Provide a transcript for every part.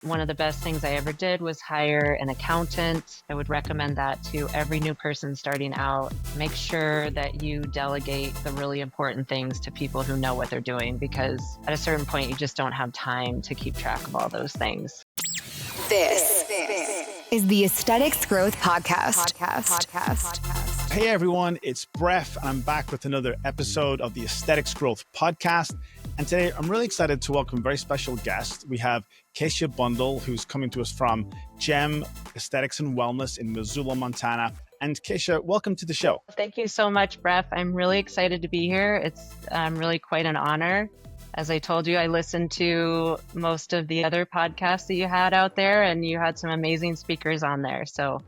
One of the best things I ever did was hire an accountant. I would recommend that to every new person starting out. Make sure that you delegate the really important things to people who know what they're doing, because at a certain point, you just don't have time to keep track of all those things. This is the Aesthetics Growth Podcast. Hey everyone, it's Bref, and I'm back with another episode of the Aesthetics Growth Podcast. And today I'm really excited to welcome a very special guest. We have Kacia Bundle, who's coming to us from GEM Aesthetics and Wellness in Missoula, Montana. And Keisha, welcome to the show. Thank you so much, Bref. I'm really excited to be here. It's really quite an honor. As I told you, I listened to most of the other podcasts that you had out there, and you had some amazing speakers on there. So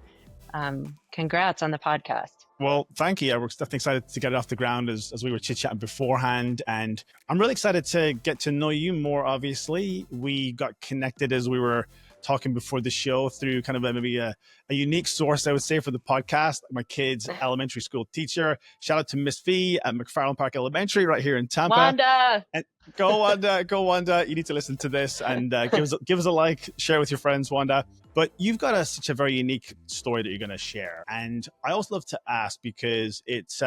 congrats on the podcast. Well, thank you. I was definitely excited to get it off the ground as we were chit-chatting beforehand. And I'm really excited to get to know you more, obviously. We got connected as we were talking before the show through kind of maybe a unique source, I would say, for the podcast. My kid's elementary school teacher. Shout out to Miss V at McFarland Park Elementary right here in Tampa. Wanda! And go Wanda. You need to listen to this and give us a like, share with your friends, Wanda. But you've got such a very unique story that you're going to share. And I also love to ask, because it's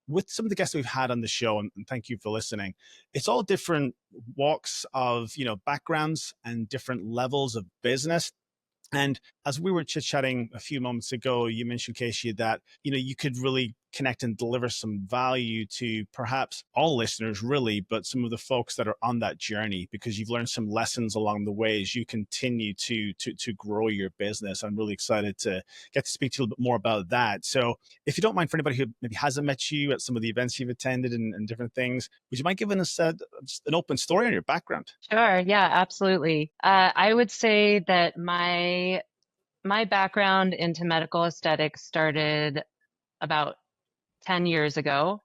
with some of the guests we've had on the show, and thank you for listening, it's all different walks of, backgrounds and different levels of business. And as we were chit-chatting a few moments ago, you mentioned, Keisha, that, you could really connect and deliver some value to perhaps all listeners, really, but some of the folks that are on that journey, because you've learned some lessons along the way as you continue to grow your business. I'm really excited to get to speak to you a little bit more about that. So if you don't mind, for anybody who maybe hasn't met you at some of the events you've attended and different things, would you mind giving us an open story on your background? Sure. Yeah, absolutely. I would say that my background into medical aesthetics started about 10 years ago.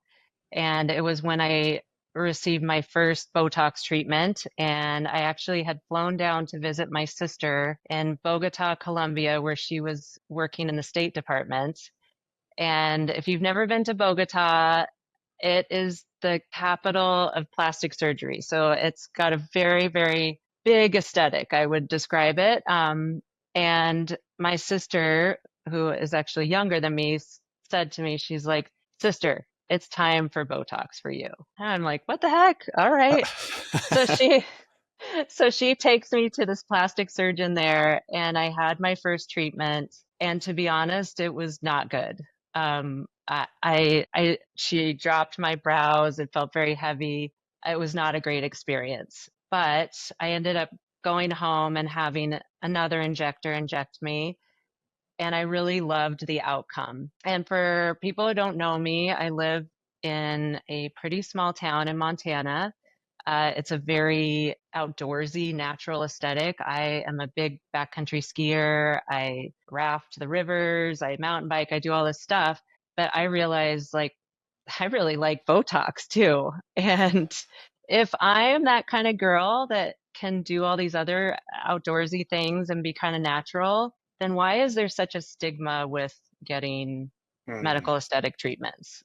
And it was when I received my first Botox treatment. And I actually had flown down to visit my sister in Bogotá, Colombia, where she was working in the State Department. And if you've never been to Bogotá, it is the capital of plastic surgery. So it's got a very, very big aesthetic, I would describe it. And my sister, who is actually younger than me, said to me, she's like, "Sister, it's time for Botox for you." And I'm like, "What the heck? All right." So she takes me to this plastic surgeon there, and I had my first treatment. And to be honest, it was not good. She dropped my brows. It felt very heavy. It was not a great experience, but I ended up going home and having another injector inject me. And I really loved the outcome. And for people who don't know me, I live in a pretty small town in Montana. It's a very outdoorsy, natural aesthetic. I am a big backcountry skier. I raft the rivers, I mountain bike, I do all this stuff. But I realized, I really like Botox too. And if I am that kind of girl that can do all these other outdoorsy things and be kind of natural, then why is there such a stigma with getting medical aesthetic treatments,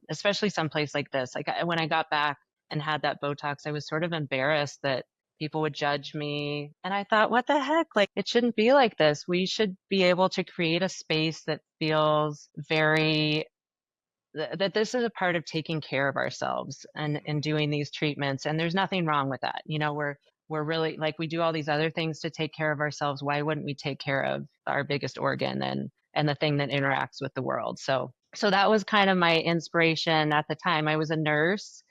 especially someplace like this? When I got back and had that Botox, I was sort of embarrassed that people would judge me. And I thought, what the heck? It shouldn't be like this. We should be able to create a space that feels that this is a part of taking care of ourselves and doing these treatments. And there's nothing wrong with that. We're really, we do all these other things to take care of ourselves. Why wouldn't we take care of our biggest organ and the thing that interacts with the world? So that was kind of my inspiration at the time. I was a nurse.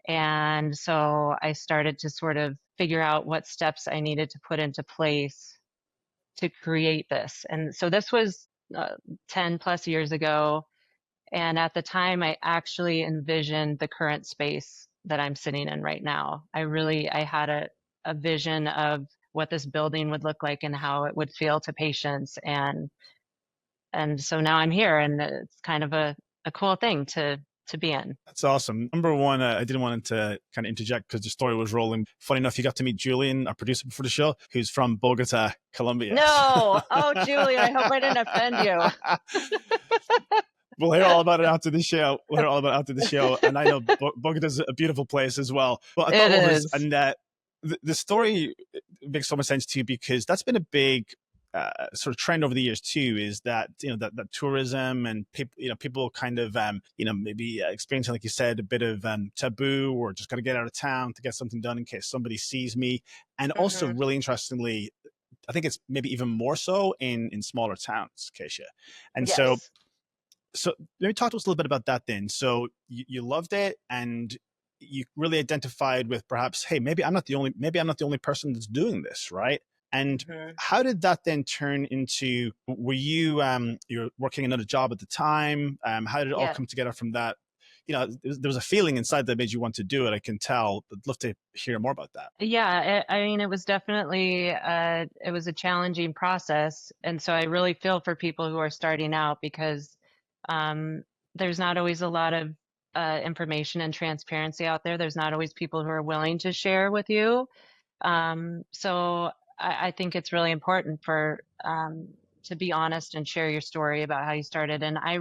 And so I started to sort of figure out what steps I needed to put into place to create this. And so this was 10 plus years ago. And at the time, I actually envisioned the current space that I'm sitting in right now. I had a vision of what this building would look like and how it would feel to patients. And so now I'm here, and it's kind of a cool thing to be in. That's awesome. Number one, I didn't want to kind of interject because the story was rolling. Funny enough, you got to meet Julian, our producer before the show, who's from Bogotá, Colombia. No. Oh, Julian, I hope I didn't offend you. We'll hear all about it after the show. And I know Bogotá's a beautiful place as well. But I thought it is. And the story makes so much sense too, because that's been a big sort of trend over the years too, is that that tourism and people, people kind of maybe experiencing, like you said, a bit of taboo, or just got to get out of town to get something done in case somebody sees me. And also, Hmm. really interestingly, I think it's maybe even more so in smaller towns, Keisha. And Yes. so maybe talk to us a little bit about that then. So you loved it, and you really identified with, perhaps, hey, maybe I'm not the only person that's doing this, right? And Hmm. how did that then turn into, were you you're working another job at the time? How did it all Yeah. come together from that? There was a feeling inside that made you want to do it, I can tell. I'd love to hear more about that. Yeah, I mean, it was definitely it was a challenging process, and so I really feel for people who are starting out because um, there's not always a lot of information and transparency out there. There's not always people who are willing to share with you. So I think it's really important for to be honest and share your story about how you started. And I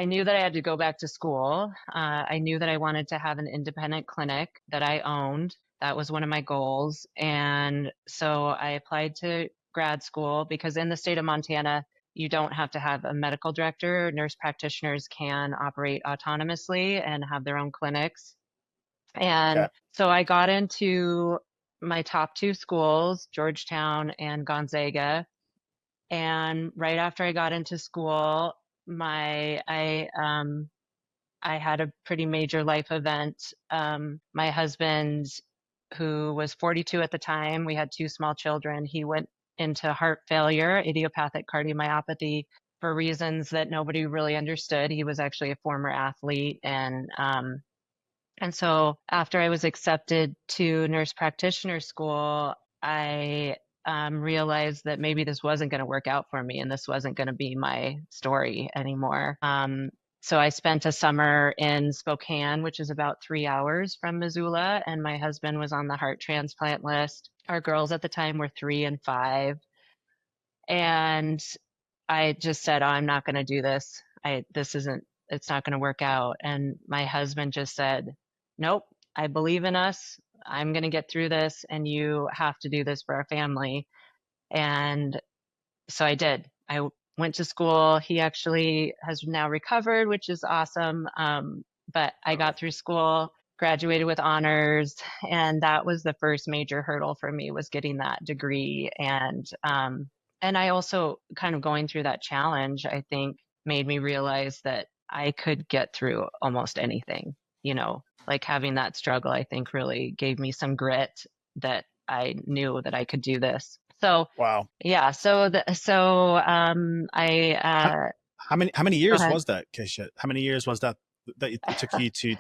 knew that I had to go back to school. I knew that I wanted to have an independent clinic that I owned. That was one of my goals. And so I applied to grad school because in the state of Montana, you don't have to have a medical director. Nurse practitioners can operate autonomously and have their own clinics. Okay. And so I got into my top two schools, Georgetown and Gonzaga. And right after I got into school, my I had a pretty major life event. My husband, who was 42 at the time, we had two small children. He went into heart failure, idiopathic cardiomyopathy, for reasons that nobody really understood. He was actually a former athlete, and so after I was accepted to nurse practitioner school, I realized that maybe this wasn't going to work out for me and this wasn't going to be my story anymore. So I spent a summer in Spokane, which is about 3 hours from Missoula, and my husband was on the heart transplant list. Our girls at the time were 3 and 5. And I just said, oh, I'm not going to do this. It's not going to work out. And my husband just said, nope, I believe in us. I'm going to get through this and you have to do this for our family. And so I did. I went to school. He actually has now recovered, which is awesome. But I got through school, graduated with honors, and that was the first major hurdle for me, was getting that degree. And I also kind of going through that challenge, I think, made me realize that I could get through almost anything, like having that struggle, I think really gave me some grit that I knew that I could do this. So Wow. yeah, I How, how many go years ahead. was that, Keisha? How many years was that it took you to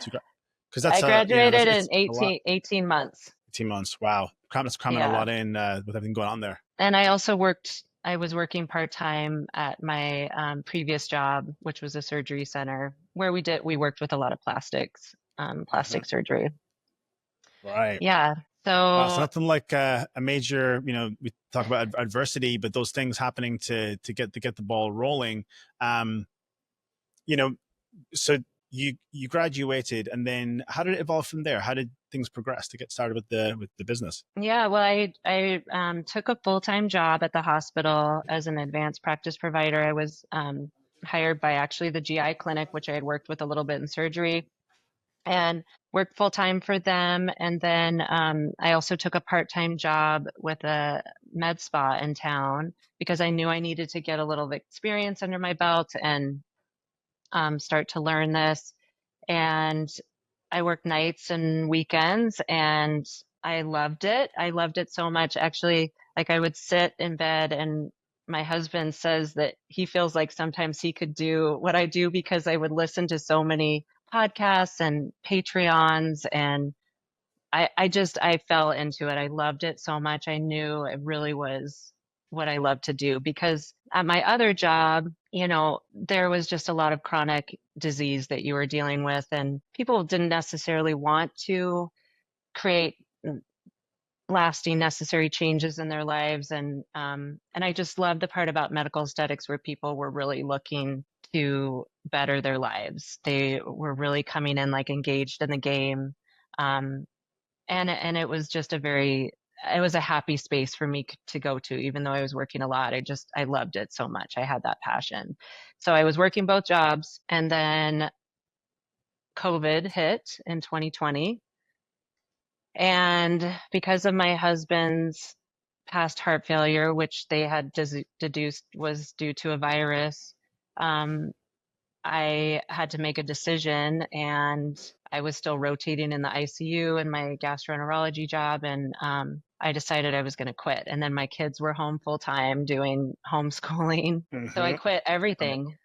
because I that's graduated in it's a lot. 18 months. 18 months. Wow. That's cramming a Yeah. lot in with everything going on there. And I was working part-time at my previous job, which was a surgery center where we worked with a lot of Mhm. plastic surgery. Right. Yeah. Wow. So So nothing like a major, we talk about adversity, but those things happening to get the ball rolling. Um, you know, so you graduated, and then how did it evolve from there? How did things progress to get started with the business? yeah, well, I took a full-time job at the hospital as an advanced practice provider. I was hired by actually the GI clinic, which I had worked with a little bit in surgery, and worked full time for them. And then I also took a part-time job with a med spa in town because I knew I needed to get a little experience under my belt and start to learn this. And I worked nights and weekends and I loved it. I loved it so much. Actually, like I would sit in bed and my husband says that he feels like sometimes he could do what I do because I would listen to so many podcasts and Patreons and I fell into it. I loved it so much. I knew it really was what I loved to do because at my other job, there was just a lot of chronic disease that you were dealing with, and people didn't necessarily want to create lasting necessary changes in their lives. And I just love the part about medical aesthetics where people were really looking to better their lives. They were really coming in like engaged in the game. Um, And it was just it was a happy space for me to go to, even though I was working a lot. I loved it so much. I had that passion. So I was working both jobs, and then COVID hit in 2020. And because of my husband's past heart failure, which they had deduced was due to a virus, um, I had to make a decision, and I was still rotating in the ICU in my gastroenterology job. And I decided I was going to quit. And then my kids were home full time doing homeschooling. So I Mm-hmm. quit everything.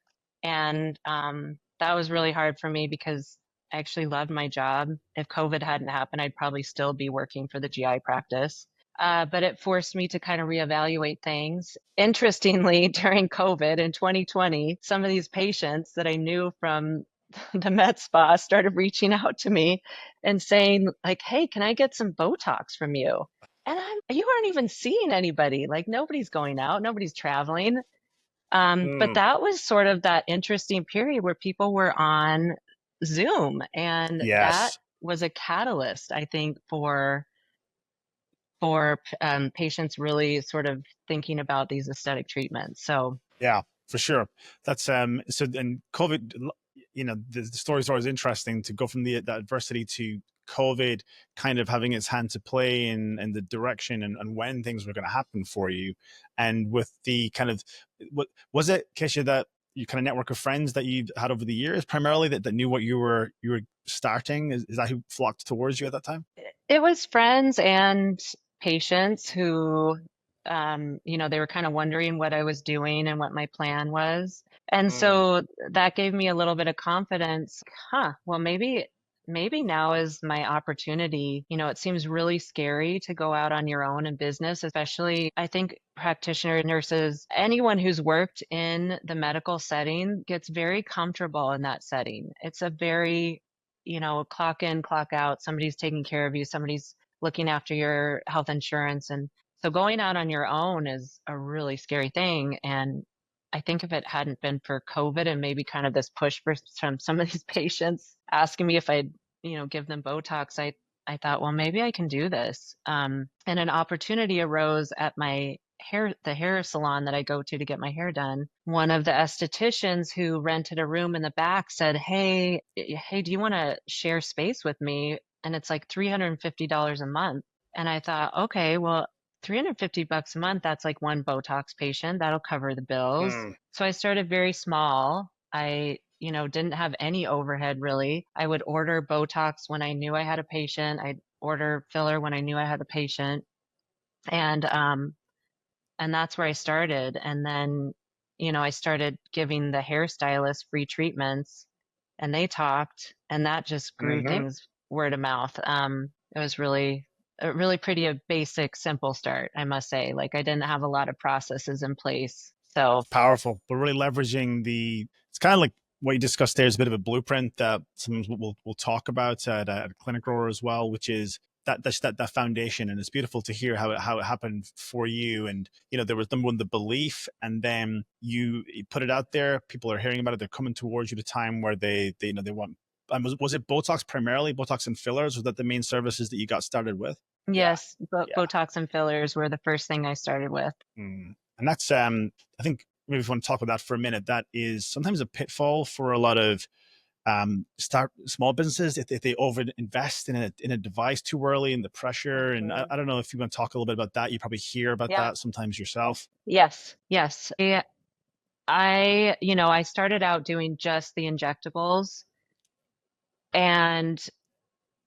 And that was really hard for me because I actually loved my job. If COVID hadn't happened, I'd probably still be working for the GI practice. But it forced me to kind of reevaluate things. Interestingly, during COVID in 2020, some of these patients that I knew from the med spa started reaching out to me and saying, like, hey, can I get some Botox from you? And you aren't even seeing anybody. Like, nobody's going out, nobody's traveling. But Mm. that was sort of that interesting period where people were on Zoom, and that Yes. was a catalyst, I think, for patients really sort of thinking about these aesthetic treatments. So Yeah, for sure. That's so and COVID, the story is always interesting to go from the adversity to COVID kind of having its hand to play in the direction and when things were going to happen for you. And with the kind of what was it, Keisha, that you kind of network of friends that you had over the years primarily that knew what you were starting? Is that who flocked towards you at that time? it was friends and patients who, they were kind of wondering what I was doing and what my plan was. And Mm. so that gave me a little bit of confidence. Well, maybe now is my opportunity. It seems really scary to go out on your own in business, especially I think practitioner nurses, anyone who's worked in the medical setting gets very comfortable in that setting. It's a very clock in, clock out. Somebody's taking care of you. Somebody's looking after your health insurance. And so going out on your own is a really scary thing. And I think if it hadn't been for COVID and maybe kind of this push from some of these patients asking me if I'd, give them Botox, I thought, well, maybe I can do this. And an opportunity arose at the hair salon that I go to get my hair done. One of the estheticians who rented a room in the back said, hey, do you want to share space with me? And it's like $350 a month. And I thought, okay, well, 350 bucks a month, that's like one Botox patient. That'll cover the bills. Mm. So I started very small. I, didn't have any overhead really. I would order Botox when I knew I had a patient. I'd order filler when I knew I had a patient. And that's where I started. And then, I started giving the hairstylist free treatments, and they talked, and that just grew Mm-hmm. things word of mouth. It was really pretty a basic, simple start, I must say. Like I didn't have a lot of processes in place. So Powerful, but really leveraging it's kind of like what you discussed there is a bit of a blueprint that sometimes we'll talk about at ClinicGrower as well, which is that foundation. And it's beautiful to hear how it happened for you. And there was number one, the belief, and then you put it out there. People are hearing about it. They're coming towards you at a time where they want. Was it Botox primarily, Botox and fillers? Was that the main services that you got started with? Yeah, yes, yeah. Botox and fillers were the first thing I started with. Mm. And that's I think maybe if you want to talk about that for a minute, that is sometimes a pitfall for a lot of start small businesses if they over invest in a device too early and the pressure. And I don't know if you want to talk a little bit about that. You probably hear about Yeah. that sometimes yourself. Yes. Yes. I started out doing just the injectables, and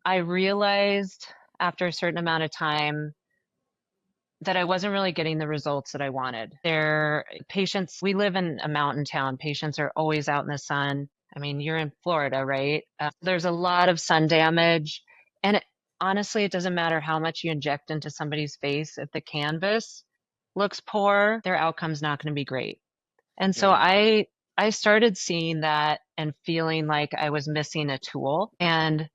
I realized after a certain amount of time that I wasn't really getting the results that I wanted. Patients, we live in a mountain town. Patients are always out in the sun. I mean, you're in Florida, right? There's a lot of sun damage. And honestly, it doesn't matter how much you inject into somebody's face. If the canvas looks poor, their outcome's not going to be great. And so Mm. I started seeing that and feeling like I was missing a tool. And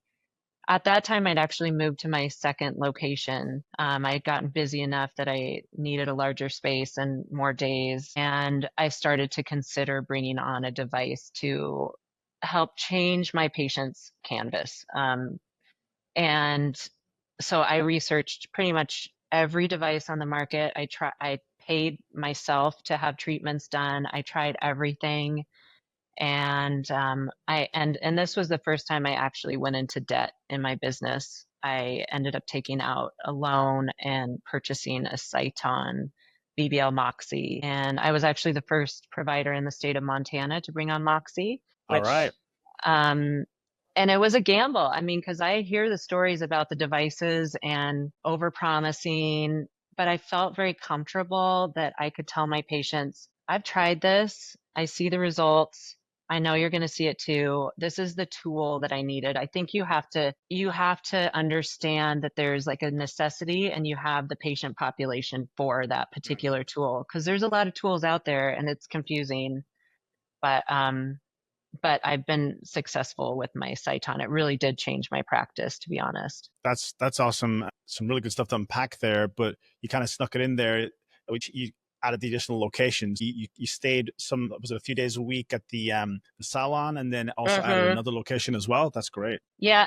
at that time, I'd actually moved to my second location. I had gotten busy enough that I needed a larger space and more days. And I started to consider bringing on a device to help change my patient's canvas. And so I researched pretty much every device on the market. I paid myself to have treatments done. I tried everything. And and this was the first time I actually went into debt in my business. I ended up taking out a loan and purchasing a Cyton BBL Moxie. And I was actually the first provider in the state of Montana to bring on Moxie, All right. which um and it was a gamble. I mean, because I hear the stories about the devices and overpromising, but I felt very comfortable that I could tell my patients, I've tried this, I see the results. I know you're going to see it too. This is the tool that I needed. I think you have to understand that there's like a necessity and you have the patient population for that particular tool because there's a lot of tools out there and it's confusing. But I've been successful with my Cyton. It really did change my practice, to be honest. That's awesome. Some really good stuff to unpack there, but you kind of snuck it in there, which you added the additional locations. You stayed was it a few days a week at the salon, and then also added Hmm. another location as well. That's great. Yeah,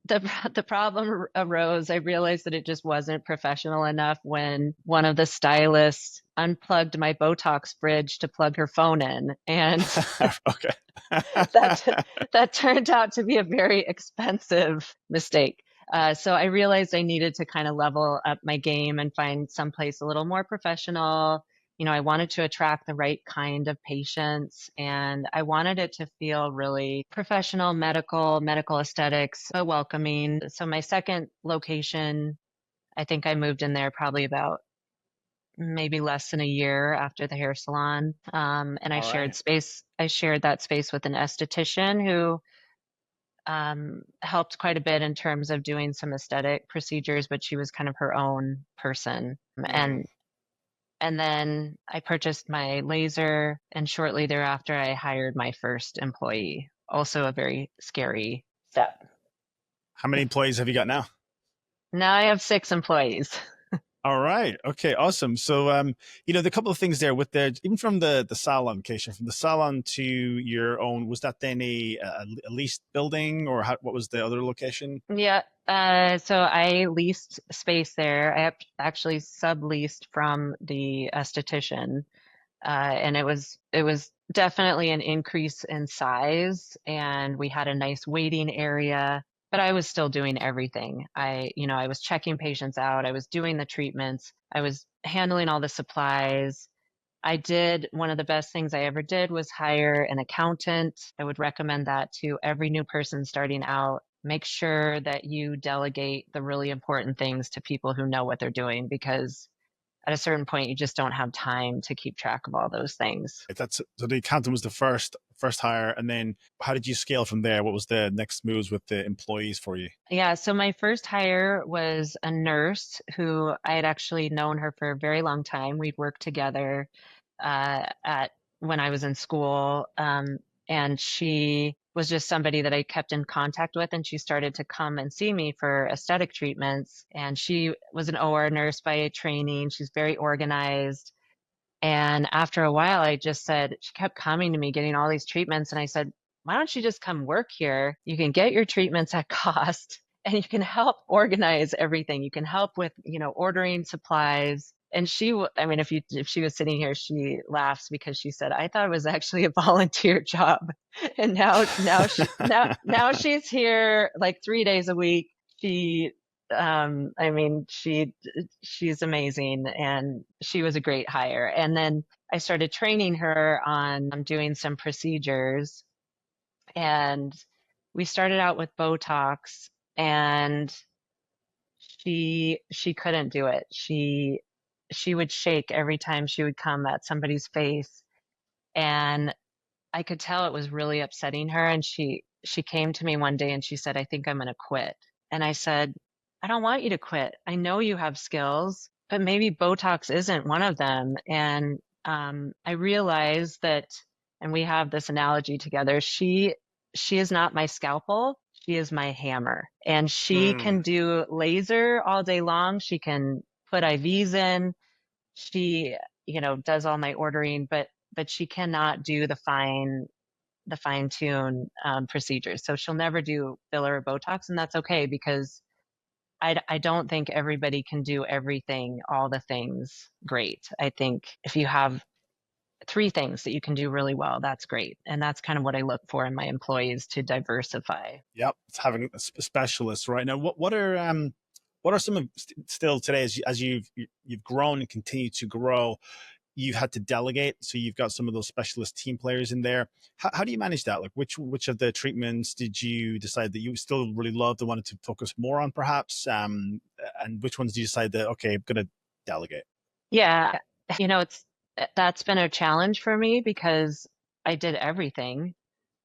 the problem arose. I realized that it just wasn't professional enough when one of the stylists unplugged my Botox bridge to plug her phone in, and Okay. that that turned out to be a very expensive mistake. So I realized I needed to kind of level up my game and find someplace a little more professional. I wanted to attract the right kind of patients and I wanted it to feel really professional, medical aesthetics, but welcoming. So my second location, I think I moved in there probably about maybe less than a year after the hair salon. And All right. I shared that space with an esthetician who helped quite a bit in terms of doing some aesthetic procedures, but she was kind of her own person. Mm. And then I purchased my laser, and shortly thereafter, I hired my first employee. Also, a very scary step. How many employees have you got now? Now I have 6 employees. All right. Okay. Awesome. So, the couple of things there with even from the salon, Keisha, from the salon to your own, was that then a leased building, or what was the other location? Yeah. So I leased space there. Actually subleased from the esthetician. And it was definitely an increase in size, and we had a nice waiting area, but I was still doing everything. I was checking patients out, I was doing the treatments, I was handling all the supplies. I did one of the best things I ever did was hire an accountant. I would recommend that to every new person starting out. Make sure that you delegate the really important things to people who know what they're doing because at a certain point you just don't have time to keep track of all those things. That's so the accountant was the first hire, and then how did you scale from there? What was the next moves with the employees for you? Yeah, so my first hire was a nurse who I had actually known her for a very long time. We'd worked together at when I was in school, and she was just somebody that I kept in contact with, and she started to come and see me for aesthetic treatments. And she was an OR nurse by training. She's very organized. And after a while, I just said, she kept coming to me, getting all these treatments. And I said, why don't you just come work here? You can get your treatments at cost and you can help organize everything. You can help with, ordering supplies. And I mean, if she was sitting here, she laughs because she said, I thought it was actually a volunteer job. And now she's here like 3 days a week. She I mean, she's amazing and she was a great hire. And then I started training her on doing some procedures and we started out with Botox and she couldn't do it. She would shake every time she would come at somebody's face and I could tell it was really upsetting her and she came to me one day and she said, I think I'm going to quit. And I said, I don't want you to quit. I know you have skills, but maybe Botox isn't one of them. And I realized that, and we have this analogy together. She is not my scalpel. She is my hammer, and she Mm. can do laser all day long. She can put IVs in. She, does all my ordering, but she cannot do the fine tune procedures. So she'll never do filler or Botox, and that's okay because I don't think everybody can do everything, all the things great. I think if you have three things that you can do really well, that's great. And that's kind of what I look for in my employees, to diversify. Yep, it's having a specialist right now. What are some of still today as you've grown and continue to grow? You had to delegate, so you've got some of those specialist team players in there. How do you manage that? Like, which of the treatments did you decide that you still really loved and wanted to focus more on, perhaps? And which ones do you decide that, okay, I'm gonna delegate? Yeah, it's that's been a challenge for me because I did everything.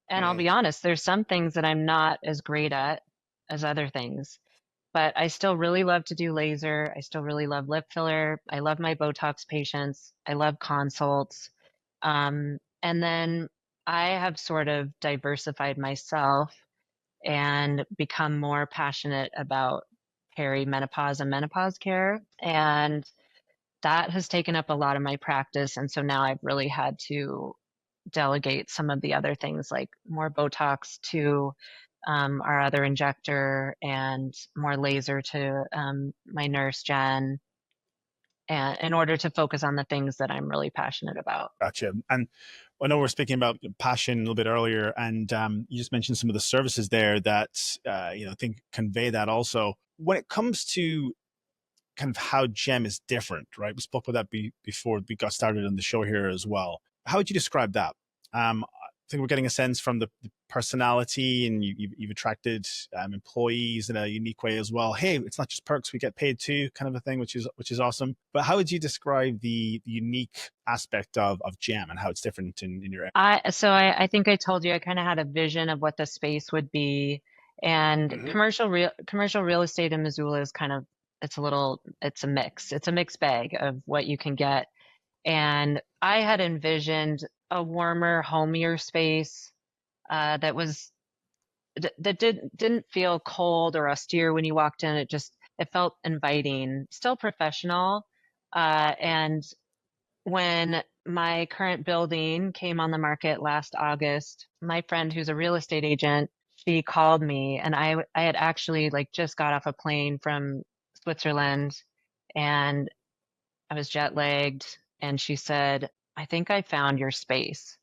And I'll Mm. be honest, there's some things that I'm not as great at as other things. But I still really love to do laser. I still really love lip filler. I love my Botox patients. I love consults. And then I have sort of diversified myself and become more passionate about perimenopause and menopause care. And that has taken up a lot of my practice. And so now I've really had to delegate some of the other things, like more Botox to our other injector, and more laser to my nurse, Jen, and in order to focus on the things that I'm really passionate about. Gotcha. And I know we're speaking about passion a little bit earlier, and you just mentioned some of the services there that I think convey that also. When it comes to kind of how Gem is different, right? We spoke about that before we got started on the show here as well. How would you describe that? I think we're getting a sense from the personality, and you've attracted employees in a unique way as well. Hey, it's not just perks; we get paid too, kind of a thing, which is awesome. But how would you describe the unique aspect of Gem and how it's different in your? I think I told you I kind of had a vision of what the space would be, and Mhm. commercial real estate in Missoula is kind of, it's a mix. It's a mixed bag of what you can get. And I had envisioned a warmer, homier space that didn't feel cold or austere when you walked in. It felt inviting, still professional. And when my current building came on the market last August, my friend who's a real estate agent, she called me, and I had actually like just got off a plane from Switzerland, and I was jet lagged, and she said, "I think I found your space."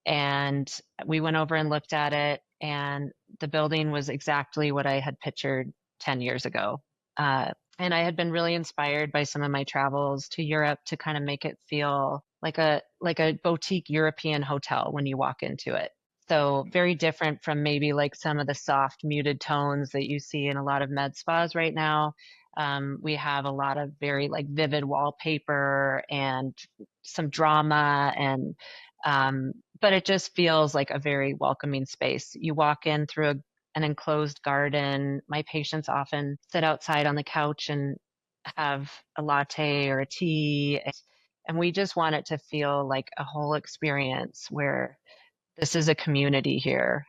And we went over and looked at it, and the building was exactly what I had pictured 10 years ago. And I had been really inspired by some of my travels to Europe to kind of make it feel like a boutique European hotel when you walk into it. So very different from maybe like some of the soft muted tones that you see in a lot of med spas right now. We have a lot of very like vivid wallpaper and some drama, and but it just feels like a very welcoming space. You walk in through an enclosed garden. My patients often sit outside on the couch and have a latte or a tea. And we just want it to feel like a whole experience where this is a community here.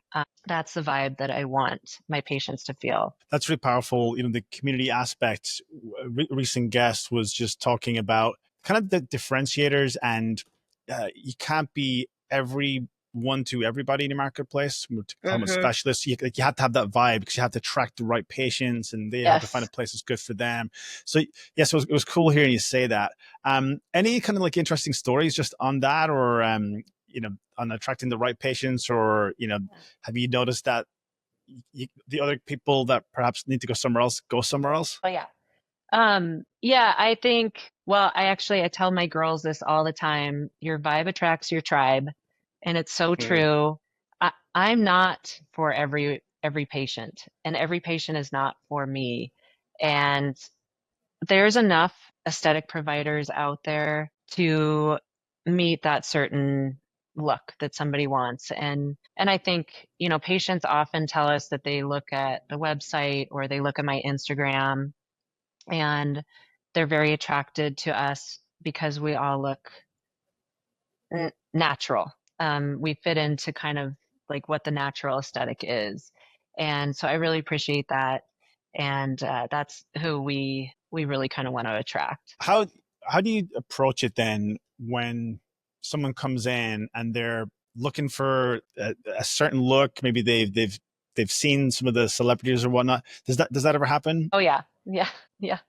That's the vibe that I want my patients to feel. That's really powerful. The community aspect. Recent guest was just talking about kind of the differentiators, and you can't be every one to everybody in the marketplace. We're talking about Hmm. specialists. You have to have that vibe because you have to attract the right patients, and they have to find a Yes. place that's good for them. So yes, it was cool hearing you say that. Any kind of like interesting stories just on that, or on attracting the right patients, or have you noticed that the other people that perhaps need to go somewhere else? Oh, yeah. Yeah, I think, well, I tell my girls this all the time. Your vibe attracts your tribe. And it's so Mm. true. I'm not for every patient, and every patient is not for me. And there's enough aesthetic providers out there to meet that certain look that somebody wants. And I think, patients often tell us that they look at the website or they look at my Instagram, and they're very attracted to us because we all look natural. We fit into kind of like what the natural aesthetic is. And so I really appreciate that. And that's who we really kind of want to attract. How do you approach it then when someone comes in and they're looking for a certain look? Maybe they've they've seen some of the celebrities or whatnot. Does that ever happen? Oh yeah. Yeah. Yeah.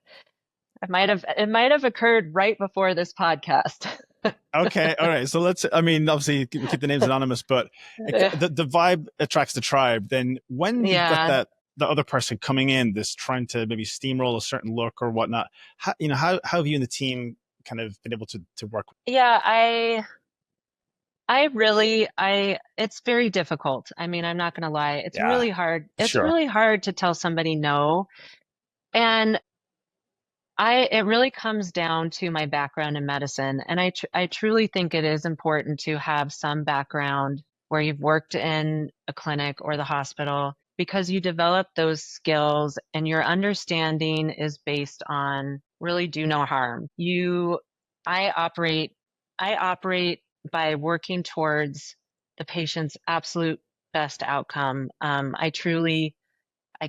It might have occurred right before this podcast. Okay, all right. So I mean, obviously, we keep the names anonymous, but the vibe attracts the tribe. Then when you've got Yeah. the other person coming in, this trying to maybe steamroll a certain look or whatnot, how have you and the team kind of been able to work? Yeah, it's very difficult. I mean, I'm not going to lie. It's Yeah, really hard. It's sure. really hard to tell somebody no. And it really comes down to my background in medicine. And I truly think it is important to have some background where you've worked in a clinic or the hospital because you develop those skills and your understanding is based on really do no harm. I operate, I operate by working towards the patient's absolute best outcome. I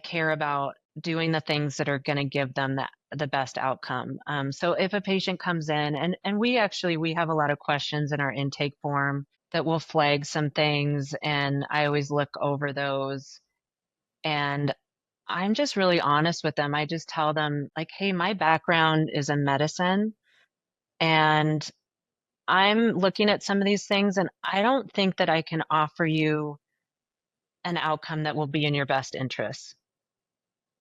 care about doing the things that are going to give them the best outcome. So if a patient comes in and we have a lot of questions in our intake form that will flag some things and I always look over those and I'm just really honest with them. I just tell them like, hey, my background is in medicine and I'm looking at some of these things and I don't think that I can offer you an outcome that will be in your best interest.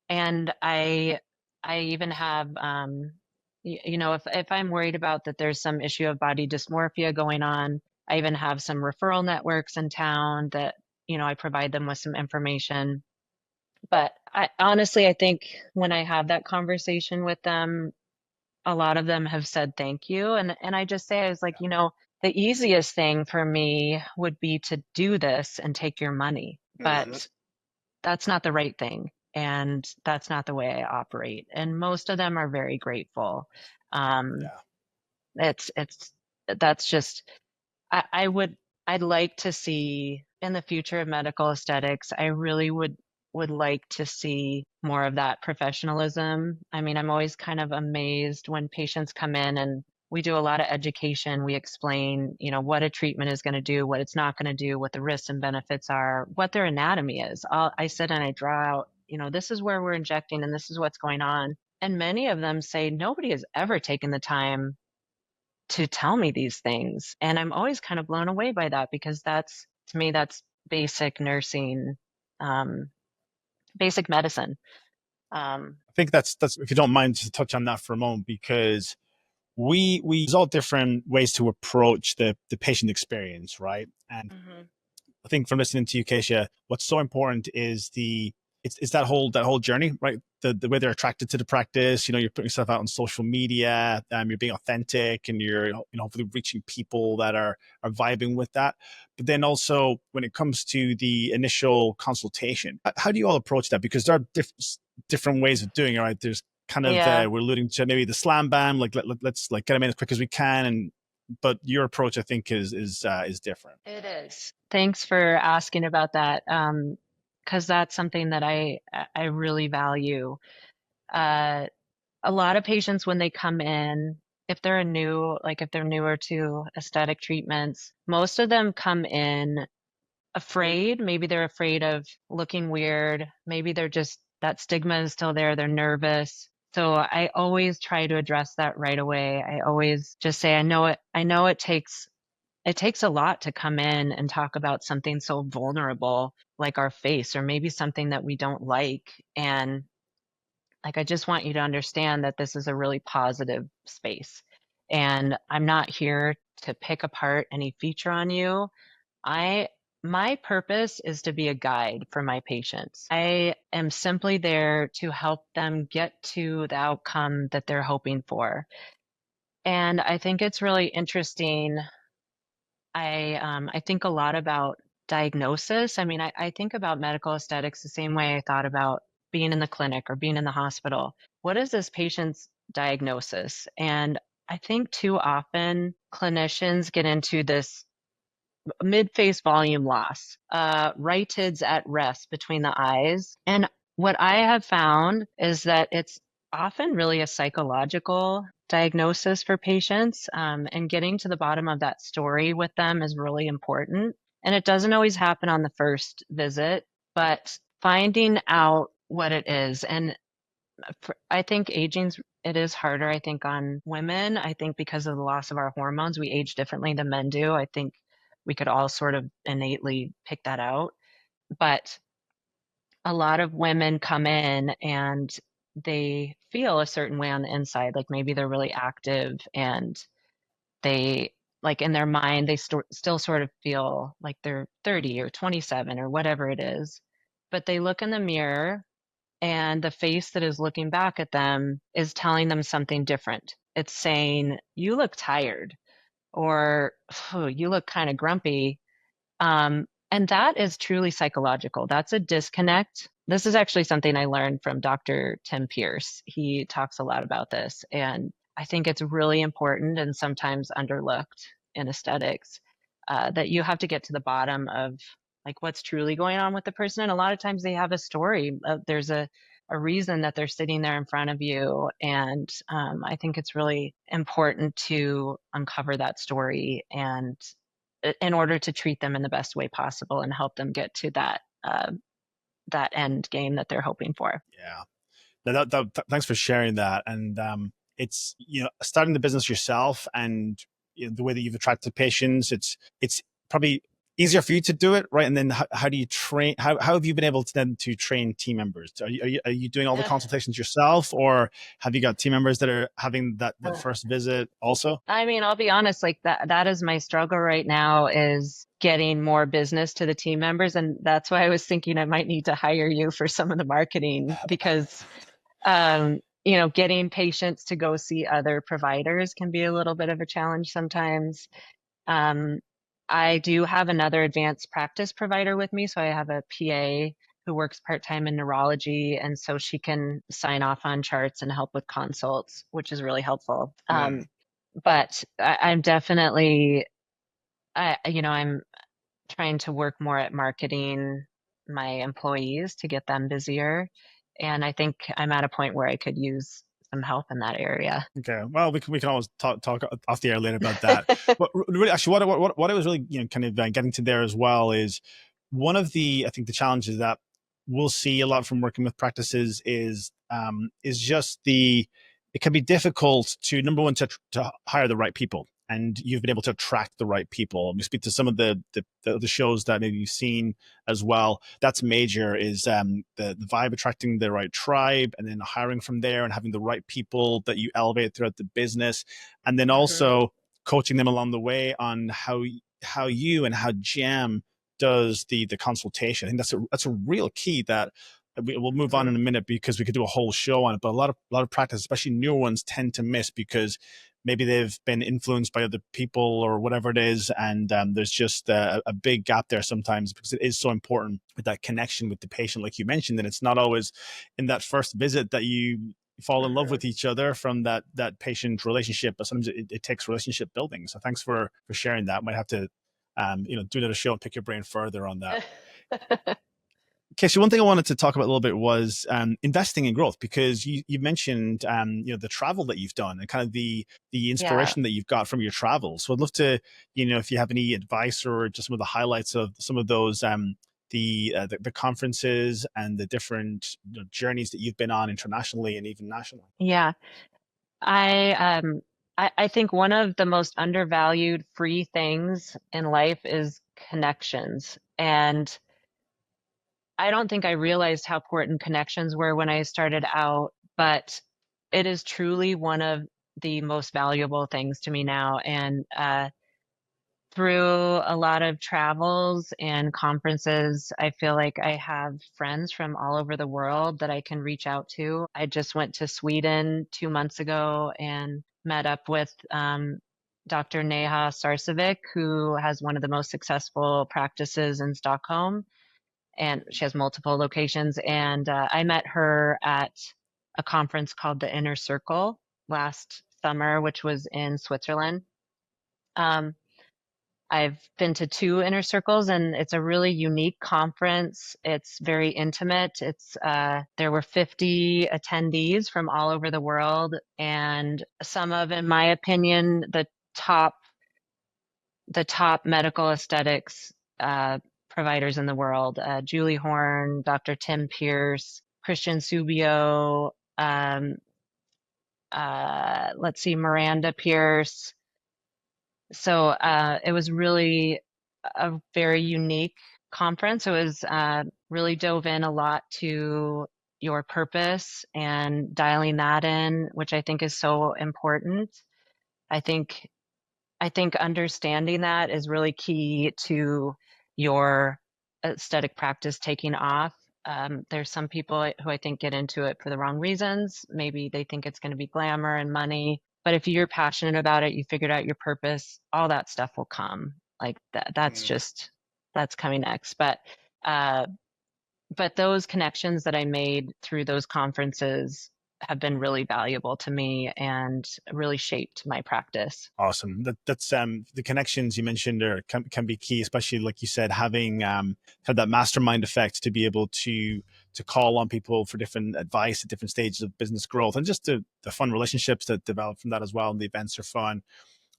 And I even have if I'm worried about that there's some issue of body dysmorphia going on, I even have some referral networks in town that, I provide them with some information. But I think when I have that conversation with them, a lot of them have said thank you. And I just say, I was like, the easiest thing for me would be to do this and take your money. But that's not the right thing. And that's not the way I operate. And most of them are very grateful. Um, Yeah. it's that's just I would I'd like to see in the future of medical aesthetics, I really would like to see more of that professionalism. I mean, I'm always kind of amazed when patients come in and we do a lot of education. We explain, what a treatment is going to do, what it's not going to do, what the risks and benefits are, what their anatomy is. I sit and I draw out, this is where we're injecting and this is what's going on. And many of them say nobody has ever taken the time to tell me these things. And I'm always kind of blown away by that because to me, that's basic nursing, um, basic medicine. I think that's if you don't mind to touch on that for a moment, because we use all different ways to approach the patient experience, right? And Mhm. I think from listening to you, Keisha, what's so important is it's that whole journey, right? The way they're attracted to the practice. You're putting yourself out on social media, you're being authentic, and you're hopefully reaching people that are vibing with that. But then also when it comes to the initial consultation, how do you all approach that? Because there are different ways of doing it, right? There's kind of Yeah, we're alluding to maybe the slam bam, like let's like get them in as quick as we can, and but your approach, I think, is different. it is. Thanks for asking about that. Because that's something that I really value. Uh, a lot of patients when they come in, if they're newer to aesthetic treatments, most of them come in afraid. Maybe they're afraid of looking weird. Maybe they're just that stigma is still there. They're nervous. So I always try to address that right away. I always just say, I know it takes a lot to come in and talk about something so vulnerable like our face or maybe something that we don't like. And like, I just want you to understand that this is a really positive space. And I'm not here to pick apart any feature on you. I My purpose is to be a guide for my patients. I am simply there to help them get to the outcome that they're hoping for. And I think it's really interesting. I think a lot about diagnosis. I mean, I think about medical aesthetics the same way I thought about being in the clinic or being in the hospital. What is this patient's diagnosis? And I think too often clinicians get into this mid-face volume loss, rhytids at rest between the eyes. And what I have found is that it's often really a psychological diagnosis for patients, and getting to the bottom of that story with them is really important. And it doesn't always happen on the first visit, but finding out what it is. And I think it is harder, I think, on women. I think because of the loss of our hormones, we age differently than men do. I think we could all sort of innately pick that out. But a lot of women come in and they feel a certain way on the inside, like maybe they're really active and they like in their mind they still sort of feel like they're 30 or 27 or whatever it is, but they look in the mirror and the face that is looking back at them is telling them something different. It's saying, you look tired, or oh, you look kind of grumpy. And that is truly psychological. That's a disconnect. This is actually something I learned from Dr. Tim Pierce. He talks a lot about this. And I think it's really important and sometimes underlooked in aesthetics, that you have to get to the bottom of like what's truly going on with the person. And a lot of times they have a story. There's a reason that they're sitting there in front of you. And I think it's really important to uncover that story and in order to treat them in the best way possible and help them get to that end game that they're hoping for. Yeah. Thanks for sharing that. And it's, starting the business yourself and the way that you've attracted patients, it's probably easier for you to do it, right? And then how do you train? How have you been able to then to train team members? Are you doing all the consultations yourself, or have you got team members that are having that first visit also? I mean, I'll be honest, like that is my struggle right now, is getting more business to the team members. And that's why I was thinking I might need to hire you for some of the marketing, because getting patients to go see other providers can be a little bit of a challenge sometimes. I do have another advanced practice provider with me. So I have a PA who works part-time in neurology. And so she can sign off on charts and help with consults, which is really helpful. Yeah. But I'm definitely, I'm trying to work more at marketing my employees to get them busier. And I think I'm at a point where I could use some help in that area. Okay. Well, we can always talk off the air later about that. But really, actually, what I was really kind of getting to there as well is one of I think the challenges that we'll see a lot from working with practices is just it can be difficult to, number one, to hire the right people. And you've been able to attract the right people. We speak to some of the shows that maybe you've seen as well. That's major, is the vibe, attracting the right tribe, and then hiring from there and having the right people that you elevate throughout the business. And then also coaching them along the way on how you and how Jam does the consultation. I think that's a real key that we'll move on in a minute, because we could do a whole show on it. But a lot of practice, especially newer ones, tend to miss because maybe they've been influenced by other people or whatever it is. And there's just a big gap there sometimes, because it is so important with that connection with the patient, like you mentioned. And it's not always in that first visit that you fall in love with each other from that patient relationship, but sometimes it takes relationship building. So thanks for sharing that. Might have to do another show and pick your brain further on that. Keisha, one thing I wanted to talk about a little bit was investing in growth, because you mentioned the travel that you've done and kind of the inspiration that you've got from your travels. So I'd love to, if you have any advice or just some of the highlights of some of those the conferences and the different journeys that you've been on internationally and even nationally. Yeah, I think one of the most undervalued free things in life is connections. And I don't think I realized how important connections were when I started out, but it is truly one of the most valuable things to me now. And through a lot of travels and conferences, I feel like I have friends from all over the world that I can reach out to. I just went to Sweden 2 months ago and met up with Dr. Neha Sarcevic, who has one of the most successful practices in Stockholm, and she has multiple locations. And I met her at a conference called the Inner Circle last summer, which was in Switzerland. I've been to 2 Inner Circles, and it's a really unique conference. It's very intimate. There were 50 attendees from all over the world, and some of, in my opinion, the top medical aesthetics providers in the world, Julie Horn, Dr. Tim Pierce, Christian Subio, let's see, Miranda Pierce. So it was really a very unique conference. It was really dove in a lot to your purpose and dialing that in, which I think is so important. I think I think understanding that is really key to your aesthetic practice taking off. There's some people who I think get into it for the wrong reasons. Maybe they think it's going to be glamour and money, but if you're passionate about it, you figured out your purpose, all that stuff will come. Like that, that's coming next. Uh, but those connections that I made through those conferences have been really valuable to me and really shaped my practice. Awesome. That's the connections you mentioned can be key, especially like you said, having had that mastermind effect to be able to call on people for different advice at different stages of business growth, and just the fun relationships that develop from that as well. And the events are fun.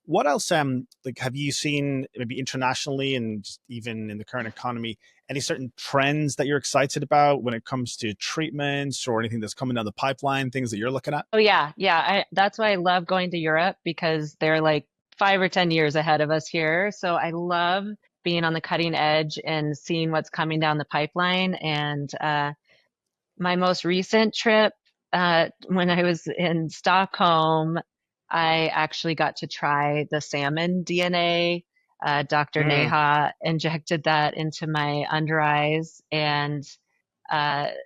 What else, like, have you seen maybe internationally and just even in the current economy, any certain trends that you're excited about when it comes to treatments or anything that's coming down the pipeline, things that you're looking at? Oh yeah, yeah. That's why I love going to Europe because they're like 5 or 10 years ahead of us here. So I love being on the cutting edge and seeing what's coming down the pipeline. And my most recent trip, when I was in Stockholm, I actually got to try the salmon DNA. Dr. Mm. Neha injected that into my under eyes. And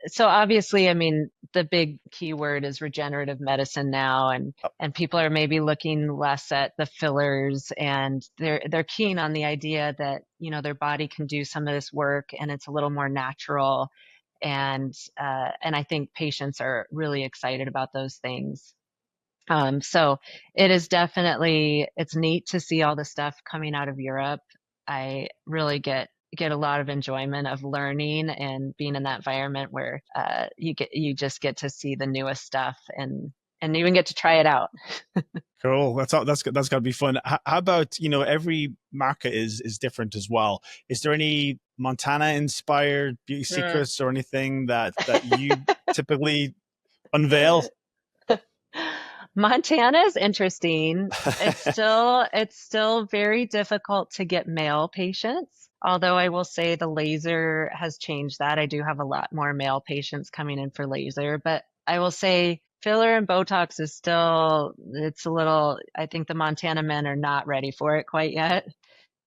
so obviously, I mean, the big keyword is regenerative medicine now, and people are maybe looking less at the fillers, and they're keen on the idea that, you know, their body can do some of this work and it's a little more natural. And I think patients are really excited about those things. So it is definitely, it's neat to see all the stuff coming out of Europe. I really get a lot of enjoyment of learning and being in that environment where you just get to see the newest stuff and even get to try it out. Cool. That's got to be fun. How about, every market is different as well. Is there any Montana inspired beauty Mm. secrets or anything that you typically unveil? Montana is interesting. It's still very difficult to get male patients. Although I will say the laser has changed that. I do have a lot more male patients coming in for laser, but I will say filler and Botox is still, it's a little, I think the Montana men are not ready for it quite yet.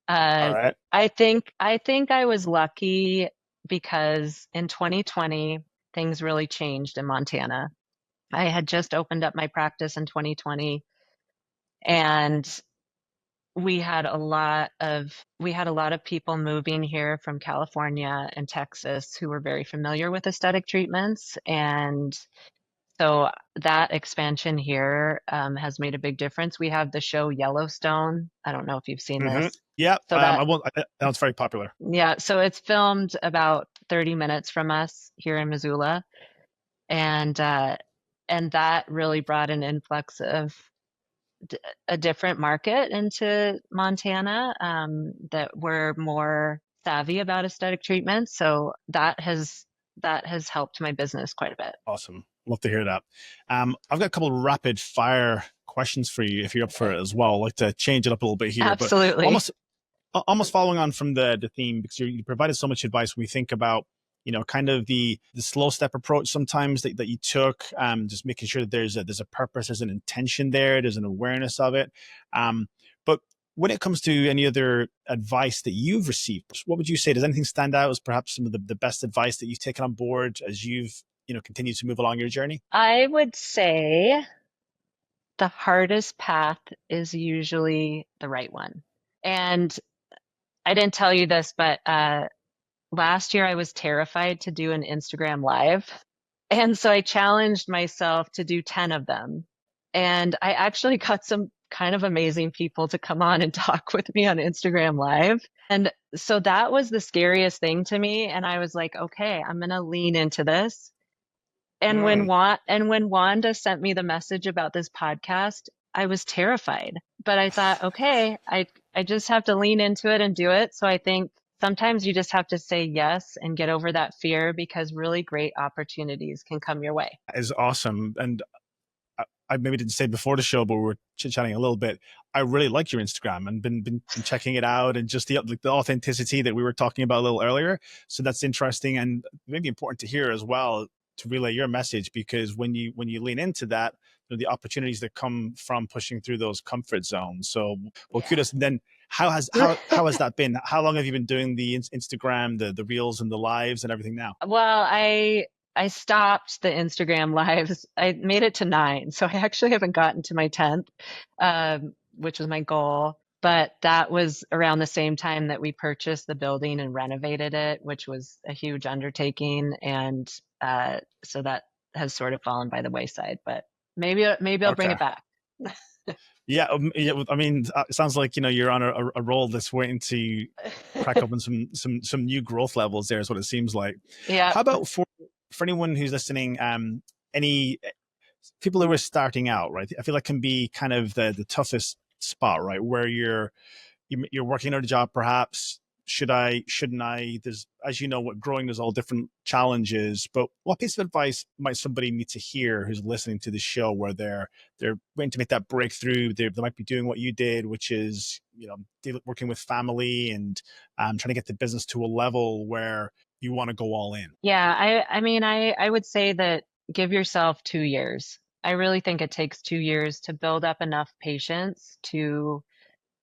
All Uh, right. I think I was lucky because in 2020, things really changed in Montana. I had just opened up my practice in 2020, and we had a lot of people moving here from California and Texas who were very familiar with aesthetic treatments. And so that expansion here has made a big difference. We have the show Yellowstone. I don't know if you've seen Mm-hmm. this. Yeah. So that, I won't. I know it's very popular. yeah, so it's filmed about 30 minutes from us here in Missoula. And that really brought an influx of a different market into Montana, that were more savvy about aesthetic treatments. So that has helped my business quite a bit. Awesome. Love to hear that. I've got a couple of rapid fire questions for you if you're up for it as well. I'd like to change it up a little bit here, but Absolutely. almost following on from the theme, because you provided so much advice when we think about, kind of the slow step approach sometimes that you took, just making sure that there's a purpose, there's an intention there, there's an awareness of it. But when it comes to any other advice that you've received, what would you say? Does anything stand out as perhaps some of the best advice that you've taken on board as you've, continued to move along your journey? I would say the hardest path is usually the right one. And I didn't tell you this, but last year I was terrified to do an Instagram live. And so I challenged myself to do 10 of them. And I actually got some kind of amazing people to come on and talk with me on Instagram live. And so that was the scariest thing to me. And I was like, okay, I'm going to lean into this. And Mm. when Wanda sent me the message about this podcast, I was terrified. But I thought, okay, I just have to lean into it and do it. So I think sometimes you just have to say yes and get over that fear because really great opportunities can come your way. Is awesome. And I maybe didn't say before the show, but we were chit-chatting a little bit. I really like your Instagram and been checking it out, and just the authenticity that we were talking about a little earlier. So that's interesting and maybe important to hear as well, to relay your message, because when you lean into that, the opportunities that come from pushing through those comfort zones. So, well, Yeah. kudos. And then how has that been? How long have you been doing the Instagram, the reels and the lives and everything now? Well, I stopped the Instagram lives. I made it to 9, so I actually haven't gotten to my 10th, which was my goal. But that was around the same time that we purchased the building and renovated it, which was a huge undertaking, and so that has sort of fallen by the wayside. But maybe I'll bring Okay. it back. Yeah, yeah. I mean, it sounds like you're on a roll that's waiting to crack open some new growth levels. There is what it seems like. Yeah. How about for anyone who's listening? Any people who are starting out, right? I feel like can be kind of the toughest spot, right? Where you're working on a job, perhaps. Should I, shouldn't I? There's, as you know, what growing, there's all different challenges. But what piece of advice might somebody need to hear who's listening to the show, where they're waiting to make that breakthrough? They might be doing what you did, which is working with family and trying to get the business to a level where you want to go all in. Yeah, I mean, I would say that give yourself 2 years. I really think it takes 2 years to build up enough patience to,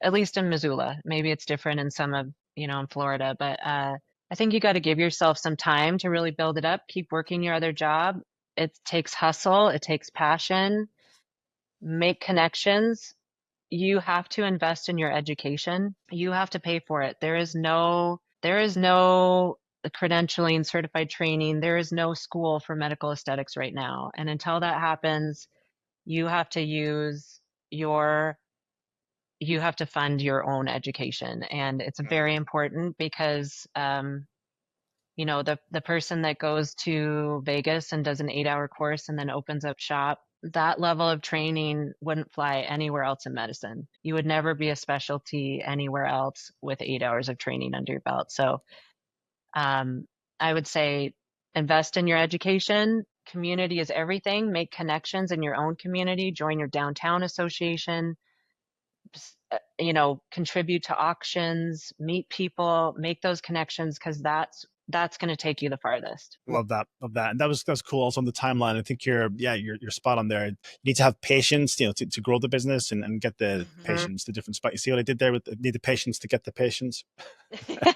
at least in Missoula. Maybe it's different in some of, in Florida, but I think you got to give yourself some time to really build it up. Keep working your other job. It takes hustle, it takes passion, make connections. You have to invest in your education. You have to pay for it. There is no credentialing, certified training. There is no school for medical aesthetics right now. And until that happens, you have to use your you have to fund your own education. And it's very important because the person that goes to Vegas and does an 8-hour course and then opens up shop, that level of training wouldn't fly anywhere else in medicine. You would never be a specialty anywhere else with 8 hours of training under your belt. So I would say invest in your education. Community is everything. Make connections in your own community. Join your downtown association. Contribute to auctions, meet people, make those connections, because that's going to take you the farthest. Love that. Love that. And that's cool. Also on the timeline, I think you're spot on there. You need to have patience, to grow the business and get the patience, the different spot. You see what I did there with need the patience to get the patience.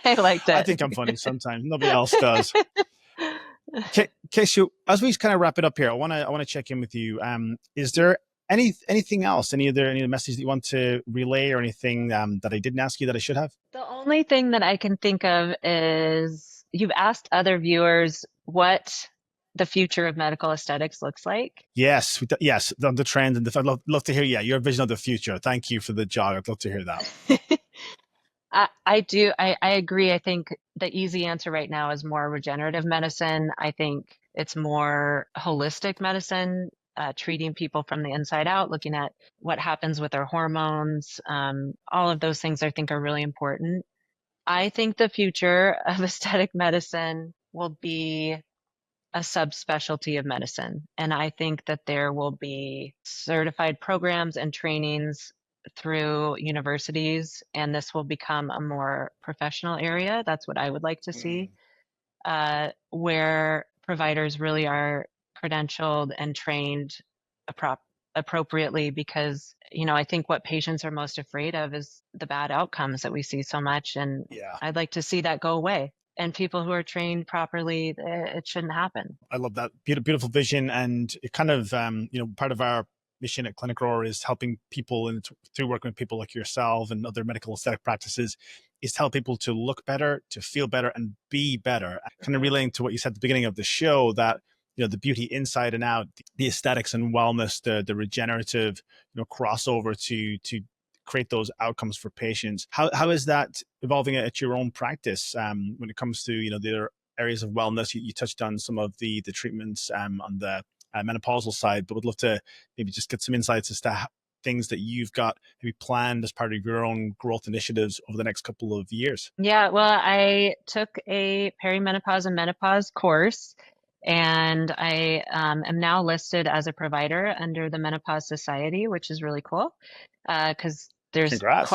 I liked I it. think I'm funny sometimes. Nobody else does. Keisha, as we kind of wrap it up here, I want to check in with you. Is there anything else? Any other message that you want to relay, or anything that I didn't ask you that I should have? The only thing that I can think of is you've asked other viewers what the future of medical aesthetics looks like. Yes, yes, the trend, and I'd love to hear your vision of the future. Thank you for the jog. I'd love to hear that. I do. I agree. I think the easy answer right now is more regenerative medicine. I think it's more holistic medicine, treating people from the inside out, looking at what happens with their hormones. All of those things I think are really important. I think the future of aesthetic medicine will be a subspecialty of medicine. And I think that there will be certified programs and trainings through universities, and this will become a more professional area. That's what I would like to see, where providers really are credentialed and trained appropriately, because I think what patients are most afraid of is the bad outcomes that we see so much, and Yeah. I'd like to see that go away. And people who are trained properly, it shouldn't happen. I love that beautiful vision, and it kind of part of our mission at ClinicGrower is helping people, and through working with people like yourself and other medical aesthetic practices, is to help people to look better, to feel better, and be better. Kind of relating to what you said at the beginning of the show, that the beauty inside and out, the aesthetics and wellness, the regenerative crossover to create those outcomes for patients. How is that evolving at your own practice when it comes to the other areas of wellness? You touched on some of the treatments on the menopausal side, but would love to maybe just get some insights as to things that you've got maybe planned as part of your own growth initiatives over the next couple of years? Yeah, well, I took a perimenopause and menopause course, and I am now listed as a provider under the Menopause Society, which is really cool because Congrats.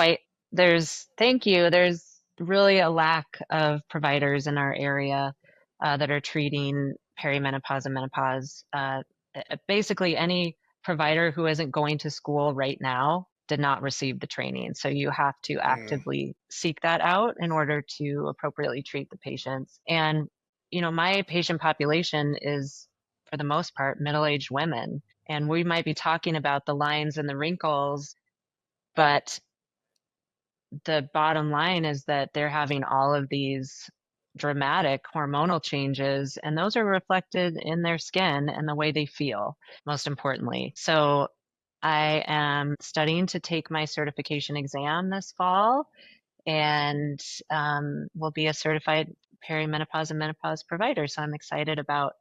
thank you, there's really a lack of providers in our area that are treating perimenopause and menopause. Basically, any provider who isn't going to school right now did not receive the training. So you have to Mm, actively seek that out in order to appropriately treat the patients. And, my patient population is, for the most part, middle-aged women. And we might be talking about the lines and the wrinkles, but the bottom line is that they're having all of these dramatic hormonal changes, and those are reflected in their skin and the way they feel, most importantly. So I am studying to take my certification exam this fall and will be a certified perimenopause and menopause provider. So I'm excited about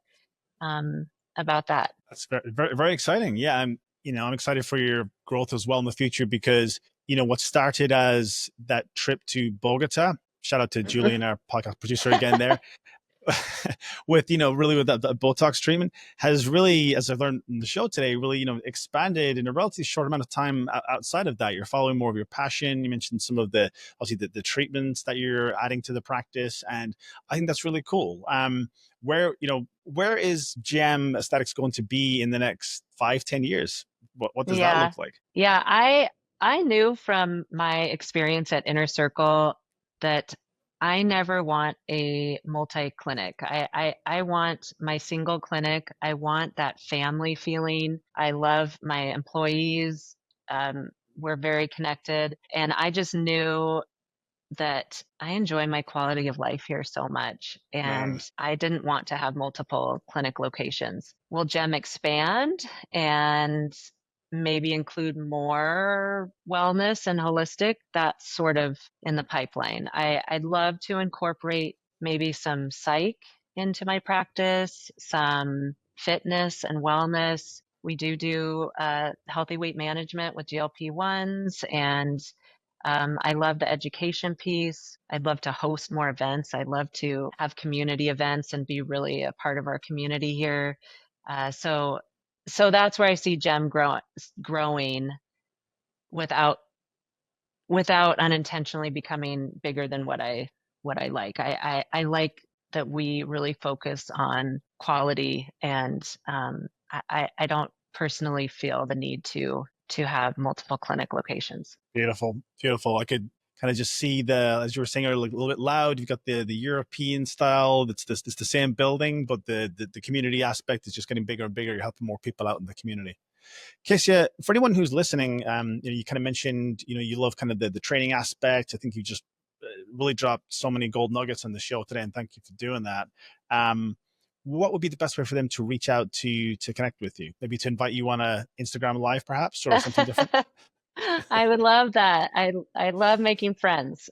that. that's very, very, very exciting. Yeah, I'm excited for your growth as well in the future because, what started as that trip to Bogota, shout out to Julian, our podcast producer again there, with really with that Botox treatment has really, as I've learned in the show today, really expanded in a relatively short amount of time. Outside of that, you're following more of your passion. You mentioned some of the obviously the treatments that you're adding to the practice, and I think that's really cool. Where is Gem Aesthetics going to be in the next 5-10 years? What does that Yeah. look like? Yeah, I knew from my experience at Inner Circle that I never want a multi-clinic. I want my single clinic. I want that family feeling. I love my employees. We're very connected. And I just knew that I enjoy my quality of life here so much, and Mm, I didn't want to have multiple clinic locations. Will Gem expand and maybe include more wellness and holistic? That's sort of in the pipeline. I'd love to incorporate maybe some psych into my practice, some fitness and wellness. We do healthy weight management with GLP-1s, and I love the education piece. I'd love to host more events. I'd love to have community events and be really a part of our community here. Uh, so, so that's where I see Gem growing without without unintentionally becoming bigger than what I like. I like that we really focus on quality, and I don't personally feel the need to have multiple clinic locations. Beautiful, beautiful. I could kind of just see the, as you were saying, a little bit loud. You've got the European style. It's the same building, but the community aspect is just getting bigger and bigger. You're helping more people out in the community. Keisha, for anyone who's listening, you kind of mentioned, you love kind of the training aspect. I think you just really dropped so many gold nuggets on the show today, and thank you for doing that. What would be the best way for them to reach out to connect with you? Maybe to invite you on a Instagram live, perhaps, or something different. I would love that. I love making friends.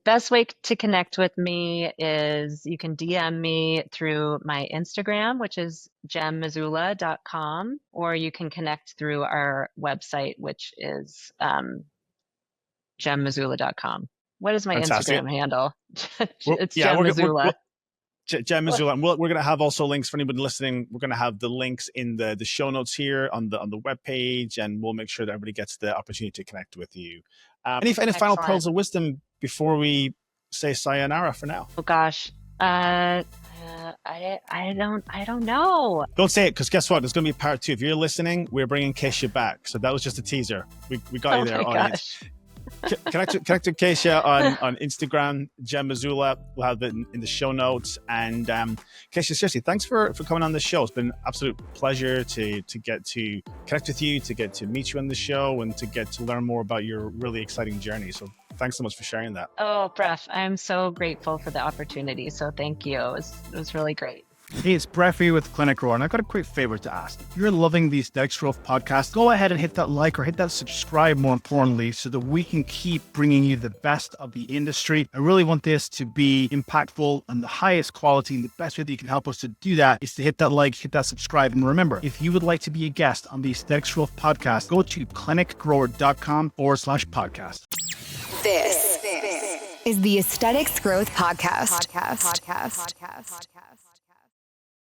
Best way to connect with me is you can DM me through my Instagram, which is gemmissoula.com, or you can connect through our website, which is gemmissoula.com. What is my Fantastic. Instagram handle? Well, It's yeah, Gem we're Missoula. Jen Missoula, and we're going to have also links for anybody listening. We're going to have the links in the show notes here on the web page, and we'll make sure that everybody gets the opportunity to connect with you. Any final Excellent. pearls of wisdom before we say sayonara for now? Oh gosh. I don't know. Don't say it, because guess what? There's going to be a part two. If you're listening, we're bringing Keisha back. So that was just a teaser. We got Oh you there, my audience. gosh. Connect to Keisha on Instagram, Gem Missoula. We'll have it in the show notes. And Keisha, seriously, thanks for coming on the show. It's been an absolute pleasure to get to connect with you, to get to meet you on the show, and to get to learn more about your really exciting journey. So thanks so much for sharing that. Oh, Bref, I'm so grateful for the opportunity. So thank you. It was really great. Hey, it's Brett here with ClinicGrower, and I've got a quick favor to ask. If you're loving these Aesthetics Growth podcasts, go ahead and hit that like or hit that subscribe, more importantly, so that we can keep bringing you the best of the industry. I really want this to be impactful and the highest quality, and the best way that you can help us to do that is to hit that like, hit that subscribe. And remember, if you would like to be a guest on the Aesthetics Growth podcast, go to clinicgrower.com/podcast. This is the Aesthetics Growth Podcast.